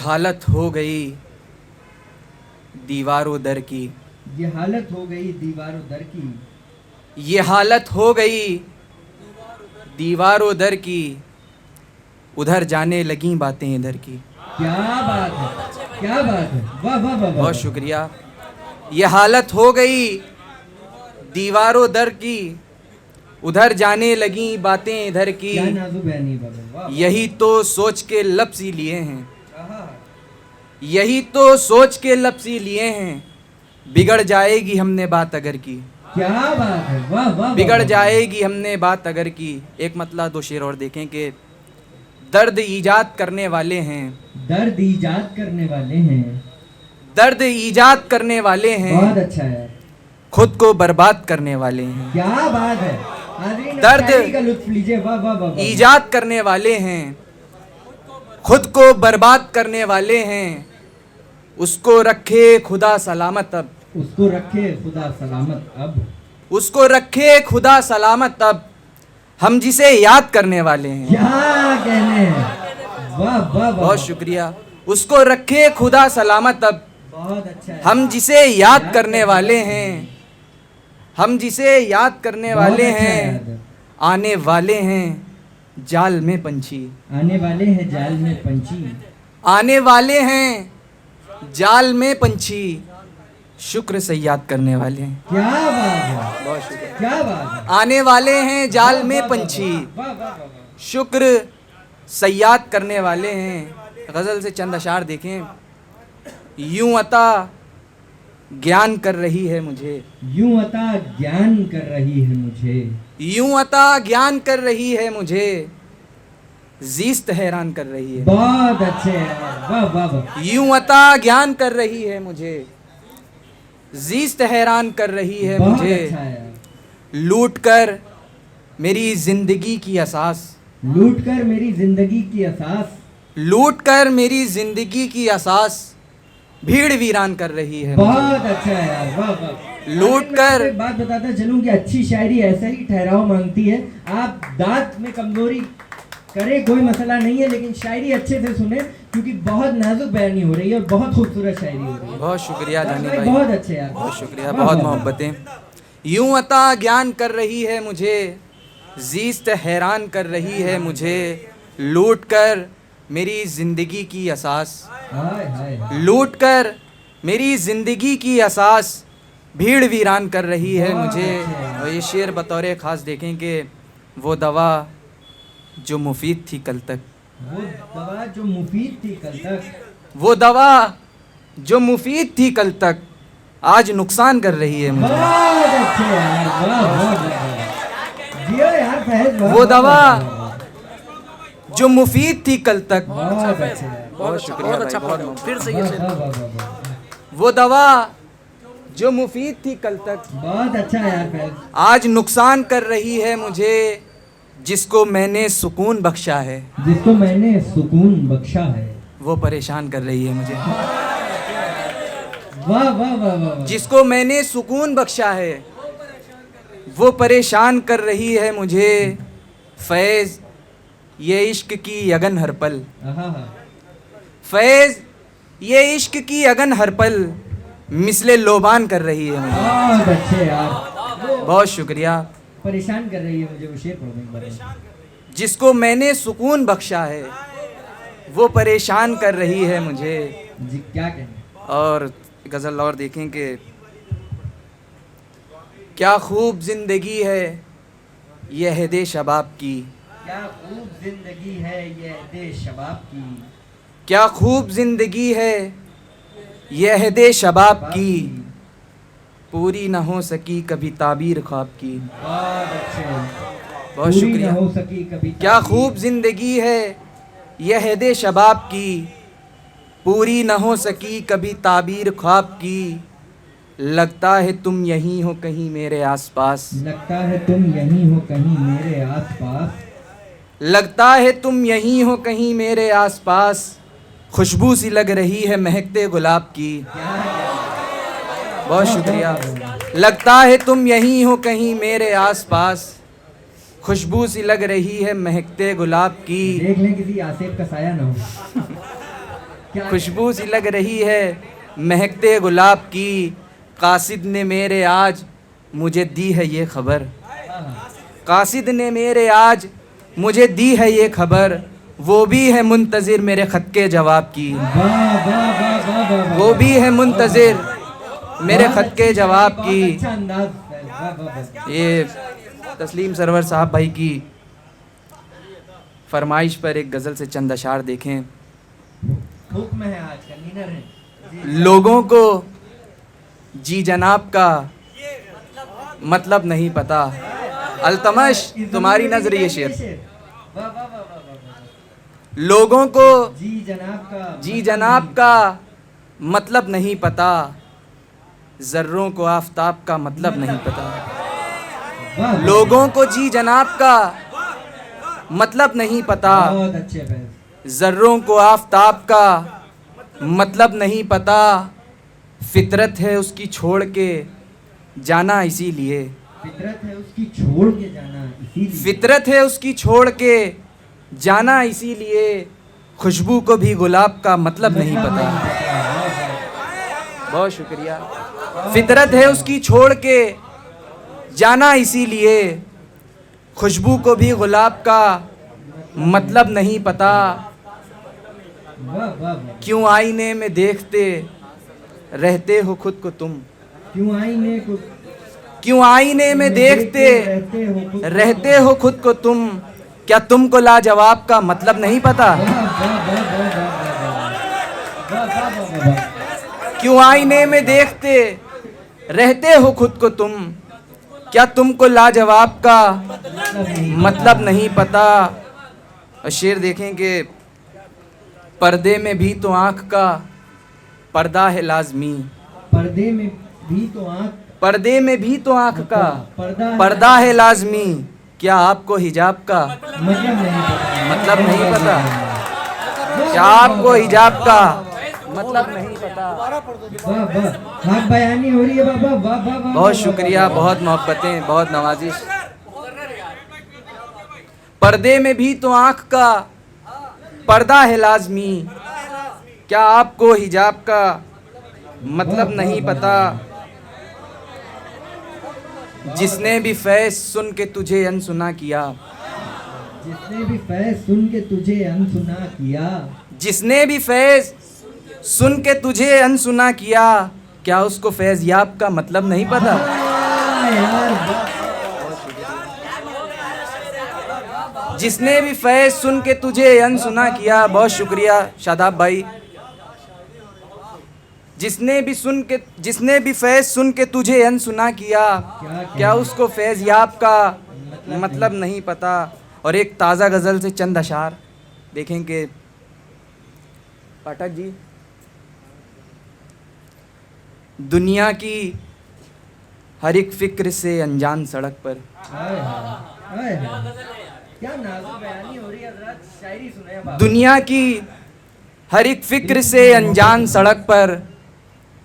हालत हो गई दीवारों दर की, ये हालत हो गई दीवारों दर की, ये हालत हो गई दीवारों दर की, उधर जाने लगी बातें इधर की। क्या बात है, क्या बात है, वाह वाह वाह वाह। बहुत शुक्रिया। ये हालत हो गई दीवारों दर की, उधर जाने लगी बातें इधर की। क्या नाजुक बयानी बाबा, वाह। यही तो सोच के लफ्ज़ ही लिए हैं, आहा, यही तो सोच के लफ्ज़ ही लिए हैं, बिगड़ जाएगी हमने बात अगर की, क्या बात है, वाह वाह वाह, बिगड़ वाह। जाएगी हमने बात अगर की। एक मतलब दो शेर और देखें कि दर्द ईजाद करने वाले हैं, दर्द ईजाद करने वाले हैं, दर्द ईजाद करने वाले हैं, बहुत अच्छा है, खुद को बर्बाद करने वाले हैं। क्या बात है। हाज़रीन, दर्द शायरी का लुत्फ लीजिए, वाह वाह वाह वाह। ईजाद करने वाले हैं, खुद को बर्बाद करने वाले हैं, उसको रखे खुदा सलामत अब, उसको रखे खुदा सलामत अब, उसको रखे खुदा सलामत अब, हम जिसे याद करने वाले हैं। क्या कहने हैं, वाह वाह वाह। बहुत शुक्रिया। उसको रखे खुदा सलामत अब, बहुत अच्छा है। हम जिसे याद करने वाले हैं, हम जिसे याद करने बहुत वाले अच्छा हैं, है। आने वाले हैं जाल में पंछी, आने वाले हैं जाल में पंछी, आने वाले हैं जाल में पंछी, शुक्र से याद करने वाले हैं। क्या बात है, बहुत शुक्रिया। क्या बात है, आने वाले हैं जाल में वाह, वाह, पंछी, वाह वाह वाह वाह। शुक्र सयाद करने वाले हैं। गज़ल से चंद अशार देखें। यूं अता ज्ञान कर रही है मुझे, यूं अता ज्ञान कर रही है मुझे, यूं अता ज्ञान कर रही है मुझे, जीस्त हैरान कर रही है। बहुत अच्छे हैं, वाह वाह वाह। यूं अता ज्ञान कर रही है मुझे, जीस्त हैरान कर रही है बहुत मुझे, अच्छा है। लूट कर मेरी जिंदगी की असास, लूट कर मेरी जिंदगी की असास, लूट कर मेरी जिंदगी की असास, भीड़ वीरान कर रही है मुझे। बहुत अच्छा है यार, वाह वाह। लूट आखिर में कर- आपको एक बात बताता चलूं कि अच्छी शायरी ऐसा ही ठहराव मांगती है। आप दांत में कमजोरी करें कोई मसला नहीं है, लेकिन शायरी अच्छे से सुने, क्योंकि बहुत नाजुक बयानी हो रही है और बहुत खूबसूरत शायरी हो रही है। बहुत शुक्रिया जानी भाई, भाई, बहुत अच्छे यार, बहुत शुक्रिया, वाह, बहुत वाह, मोहब्बतें। यूं अता ज्ञान कर रही है मुझे, जीस्त हैरान कर रही है मुझे, लूट कर मेरी ज़िंदगी की असास, हाय हाय, लूट कर मेरी ज़िंदगी की असास, भीड़ वीरान कर रही है बहुत मुझे। अच्छे हैं। और ये शेर बतौर ख़ास देखें कि वो दवा जो मुफीद थी कल तक, वो दवा जो मुफीद थी कल तक, वो दवा जो मुफीद थी कल तक, आज नुकसान कर रही है मुझे। बहुत अच्छे यार, वाह वाह वाह। जियो यार फहद, वाह, वो वाह, दवा वाह, वाह, जो मुफीद थी कल तक, बहुत अच्छे यार, बहुत शुक्रिया भाई, बहुत मोहब्बत। फिर से ये वाह शेर। वाह वाह वाह वाह। वो दवा जो मुफीद थी कल तक, बहुत अच्छा यार फहद, आज नुकसान कर रही है मुझे, जिसको मैंने सुकून बख्शा है, जिसको मैंने सुकून बख्शा है, वो परेशान कर रही है मुझे। वाह वाह वाह वाह वाह। जिसको मैंने सुकून बख्शा है, वो परेशान कर रही है मुझे। फैज़ ये इश्क की अगन हर पल, आहा हा। फैज़ ये इश्क की अगन हर पल, मिसले लोबान कर रही है मुझे। बहुत अच्छे यार, वो बहुत शुक्रिया। परेशान कर रही है मुझे, वो शेर पढ़ो एक बार। जिसको मैंने सुकून बख्शा है, वो परेशान कर रही है मुझे। जी क्या कहने, और गज़ल और देखें कि क्या खूब ज़िंदगी है ये हदे शबाब की, क्या खूब जिंदगी है ये दे शबाब की, क्या खूब ज़िंदगी है ये हदे शबाब की, पूरी न हो सकी कभी ताबीर ख्वाब की। बहुत अच्छे, बहुत पूरी शुक्रिया। न हो सकी कभी क्या ताबीर। खूब ज़िंदगी है यह हदे शबाब की, पूरी न हो सकी कभी ताबीर ख्वाब की, लगता है तुम यहीं हो कहीं मेरे आसपास, लगता है तुम यहीं हो कहीं मेरे आसपास, लगता है तुम यहीं हो कहीं मेरे आसपास, खुशबू सी लग रही है महकते गुलाब की। बहुत शुक्रिया। लगता है तुम यहीं हो कहीं मेरे आसपास, खुशबू सी लग रही है महकते गुलाब की। देख लें किसी आसिफ का साया ना हो। क्या खुशबू सी लग रही है महकते गुलाब की, कासिद ने मेरे आज मुझे दी है ये खबर, कासिद ने मेरे आज मुझे दी है ये खबर, वो भी है मुंतज़िर मेरे ख़त के जवाब की, वाह वाह वाह वाह वाह वो भी है मुंतज़िर मेरे ख़त के जवाब की। अच्छा अंदाज है, वाह वाह वाह। ये तस्लीम सरवर साहब भाई की फरमाइश पर एक गज़ल से चंद अशार देखें। हुक्म है आज कन्वीनर है जी। लोगों को जी जनाब का मतलब नहीं पता, अल्तमश तुम्हारी नजर ये शेर। वाह वाह वाह वाह वाह। लोगों को जी जनाब का मतलब नहीं पता, जर्रों को आफताब का मतलब नहीं पता। वाह, वाह, लोगों को जी जनाब का मतलब नहीं पता, बहुत अच्छे बहन। जर्रों को आफताब का मतलब नहीं पता, फितरत है उसकी छोड़ के जाना इसीलिए, फितरत है उसकी छोड़ के जाना इसीलिए, फितरत है उसकी छोड़ के जाना इसीलिए, खुशबू को भी गुलाब का मतलब नहीं पता। बहुत शुक्रिया। फितरत है उसकी छोड़ के जाना इसीलिए, खुशबू को भी गुलाब का मतलब नहीं पता। वाह वाह वाह। क्यों आईने में देखते रहते हो खुद को तुम, क्यों आईने को क्यों आईने में देखते रहते हो खुद को तुम, क्या तुमको लाजवाब का मतलब नहीं पता। वाह वाह वाह वाह वाह वाह वाह वाह वाह। क्यों आईने में देखते रहते हो खुद को तुम, क्या तुमको लाजवाब का मतलब नहीं पता। और शेर देखें कि पर्दे में भी तो आँख का पर्दा है लाजमी, पर्दे में भी तो आँख, पर्दे में भी तो आँख का पर्दा पर्दा है लाजमी, क्या आपको हिजाब का मतलब नहीं पता, क्या आपको हिजाब का मतलब नहीं पता। वाह वाह, हाँ बयानी हो रही है बाबा, वाह वाह वाह। बहुत शुक्रिया, बहुत मोहब्बतें, बहुत नवाजिश। पर्दे में भी तो आँख का पर्दा है लाजमी, क्या आपको हिजाब का मतलब नहीं पता। जिसने भी फैज़ सुन के तुझे अनसुना किया, जिसने भी फैज़ सुन के तुझे अनसुना किया, जिसने भी फैज़ सुन के तुझे अनसुना किया, क्या उसको फैज़ याब का मतलब नहीं पता। यार जिसने भी फैज़ सुन के तुझे अनसुना किया, बहुत शुक्रिया शादाब भाई। जिसने भी फैज़ सुन के तुझे अनसुना किया, क्या उसको फैज़ याब का मतलब नहीं पता। और एक ताज़ा गज़ल से चंद अशार देखें कि पाठक जी, दुनिया की हर एक फिक्र से अनजान सड़क पर, हाय हाय हाय, क्या नाजुक बयानी हो रही है हज़रात, शायरी सुनाए बाबा। दुनिया की हर एक फिक्र से अनजान सड़क पर,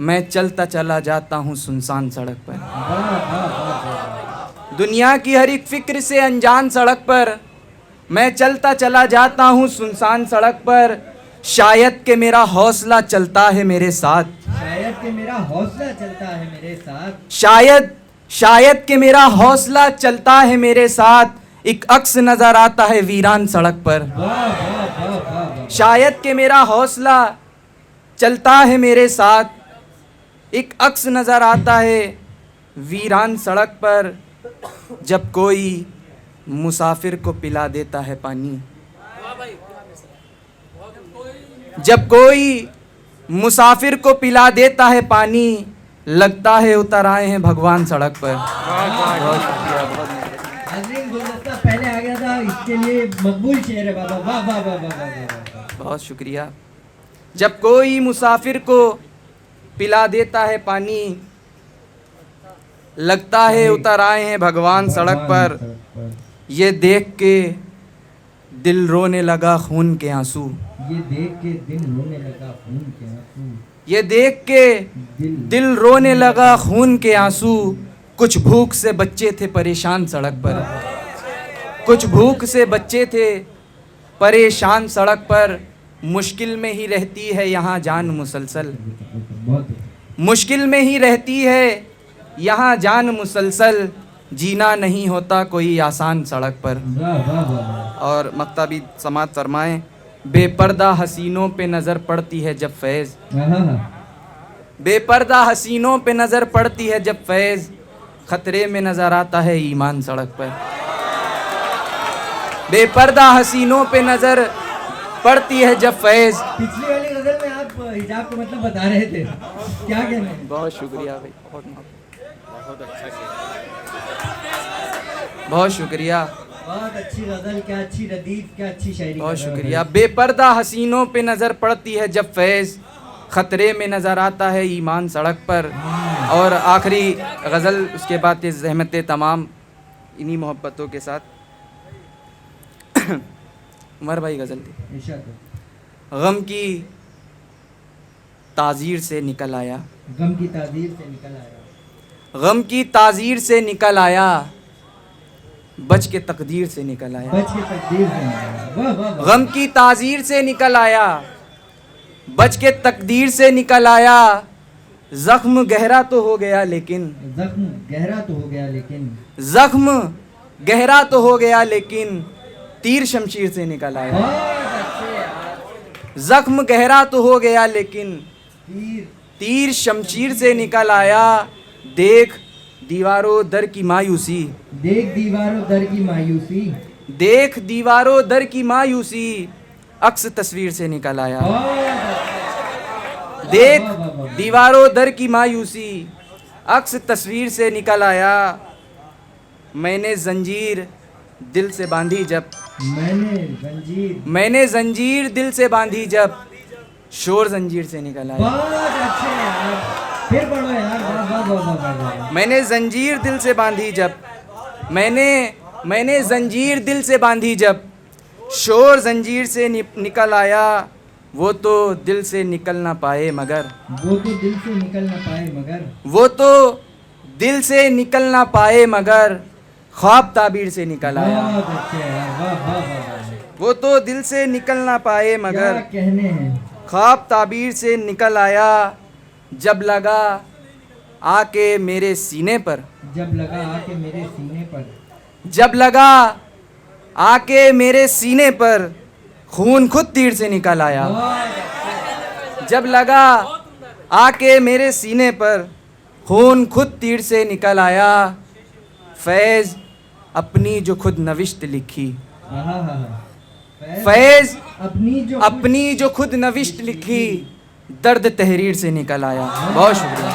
मैं चलता चला जाता हूँ सुनसान सड़क पर। वाह वाह वाह वाह। दुनिया की हर एक फिक्र से अनजान सड़क पर, मैं चलता चला जाता हूँ सुनसान सड़क पर, शायद कि मेरा हौसला चलता है मेरे साथ, शायद कि मेरा हौसला चलता है मेरे साथ, शायद कि मेरा हौसला चलता है मेरे साथ, एक अक्स नजर आता है वीरान सड़क पर। वाह वाह वाह वाह वाह। शायद कि मेरा हौसला चलता है मेरे साथ, एक अक्स नजर आता है वीरान सड़क पर, जब कोई मुसाफिर को पिला देता है पानी, जब कोई मुसाफिर को पिला देता है पानी, लगता है उतर आए हैं भगवान सड़क पर। बहुत शुक्रिया, नाज़रीन गुलदस्ता पहले आ गया था, इसके लिए मकबूल शेर है बाबा, वाह वाह वाह वाह वाह। बहुत शुक्रिया। जब कोई मुसाफिर को पिला देता है पानी, लगता है उतर आए हैं भगवान सड़क पर, ये देख के दिल रोने लगा खून के आंसू, ये देख के दिल रोने लगा खून के आंसू, ये देख के दिल रोने लगा खून के आंसू, कुछ भूख से बच्चे थे परेशान सड़क पर, कुछ भूख से बच्चे थे परेशान सड़क पर, मुश्किल में ही रहती है यहाँ जान मुसलसल, बहुत मुश्किल में ही रहती है यहाँ जान मुसलसल, जीना नहीं होता कोई आसान सड़क पर। वाह वाह वाह। और मक्ता भी समात फरमाएं, बेपर्दा हसीनों पे नज़र पड़ती है जब फैज़, बेपर्दा हसीनों पे नज़र पड़ती है जब फैज़, खतरे में नज़र आता है ईमान सड़क पर। बेपर्दा हसीनों पे नज़र पड़ती है जब फैज़। पिछली वाली गजल में आप हिजाब का मतलब बता रहे थे, क्या कहना है? बहुत शुक्रिया भाई, बहुत शुक्रिया, बहुत अच्छी गजल, क्या अच्छी रदीफ, क्या अच्छी शायरी। बहुत शुक्रिया। बेपर्दा हसीनों पे नज़र पड़ती है जब फैज़, खतरे में नज़र आता है ईमान सड़क पर। और आखिरी गज़ल उसके बाद ज़हमत तमाम इन्हीं मोहब्बतों के साथ। उमर भाई गज़ल थी। इरशाद। गम की ताज़ीर से निकल आया, गम की ताज़ीर से निकल आया, गम की ताज़ीर से निकल आया, बच के तकदीर से निकल आया। बच के तकदीर से निकल आया। वाह वाह वाह। गम की ताज़ीर से निकल आया, बच के तकदीर से निकल आया, ज़ख्म गहरा तो हो गया लेकिन, जख्म गहरा तो हो गया लेकिन, ज़ख्म गहरा तो हो गया लेकिन, तीर शमशीर से निकल आया। बहुत अच्छे यार। ज़ख्म गहरा तो हो गया लेकिन, तीर तीर शमशीर से निकल आया, देख दीवारों दर की मायूसी, देख दीवारों दर की मायूसी, देख दीवारों दर की मायूसी, अक्स तस्वीर से निकल आया। बहुत अच्छे। देख वाह, वाह, वाह, वाह। दीवारों दर की मायूसी, अक्स तस्वीर से निकल आया, मैंने जंजीर दिल से बांधी जब, मैंने जंजीर दिल से बांधी जब, शोर जंजीर से निकल आया। बहुत अच्छे यार, फिर पढ़ो यार। वाह वाह वाह वाह वाह। मैंने जंजीर दिल से बांधी जब, मैंने जंजीर दिल से बांधी जब, शोर जंजीर से निकल आया, वो तो दिल से निकल ना पाए मगर, वो तो दिल से निकल ना पाए मगर, वो तो दिल से निकल ना पाए मगर, ख्वाब ताबीर से निकल आया। बहुत अच्छे यार। वाह वाह वाह वाह। वो तो दिल से निकल ना पाए क्या मगर, कहने हैं? ख्वाब ताबीर से निकल आया, जब लगा आके मेरे सीने पर, जब लगा आके मेरे सीने पर, जब लगा आके मेरे सीने पर, खून खुद तीर से निकल आया। बहुत जब लगा आके मेरे सीने पर, खून खुद तीर से निकल आया, फैज़ अपनी जो खुद नविश्त लिखी, फैज़ अपनी जो खुद नविश्त लिखी, दर्द तहरीर से निकल आया। बहुत शुक्रिया।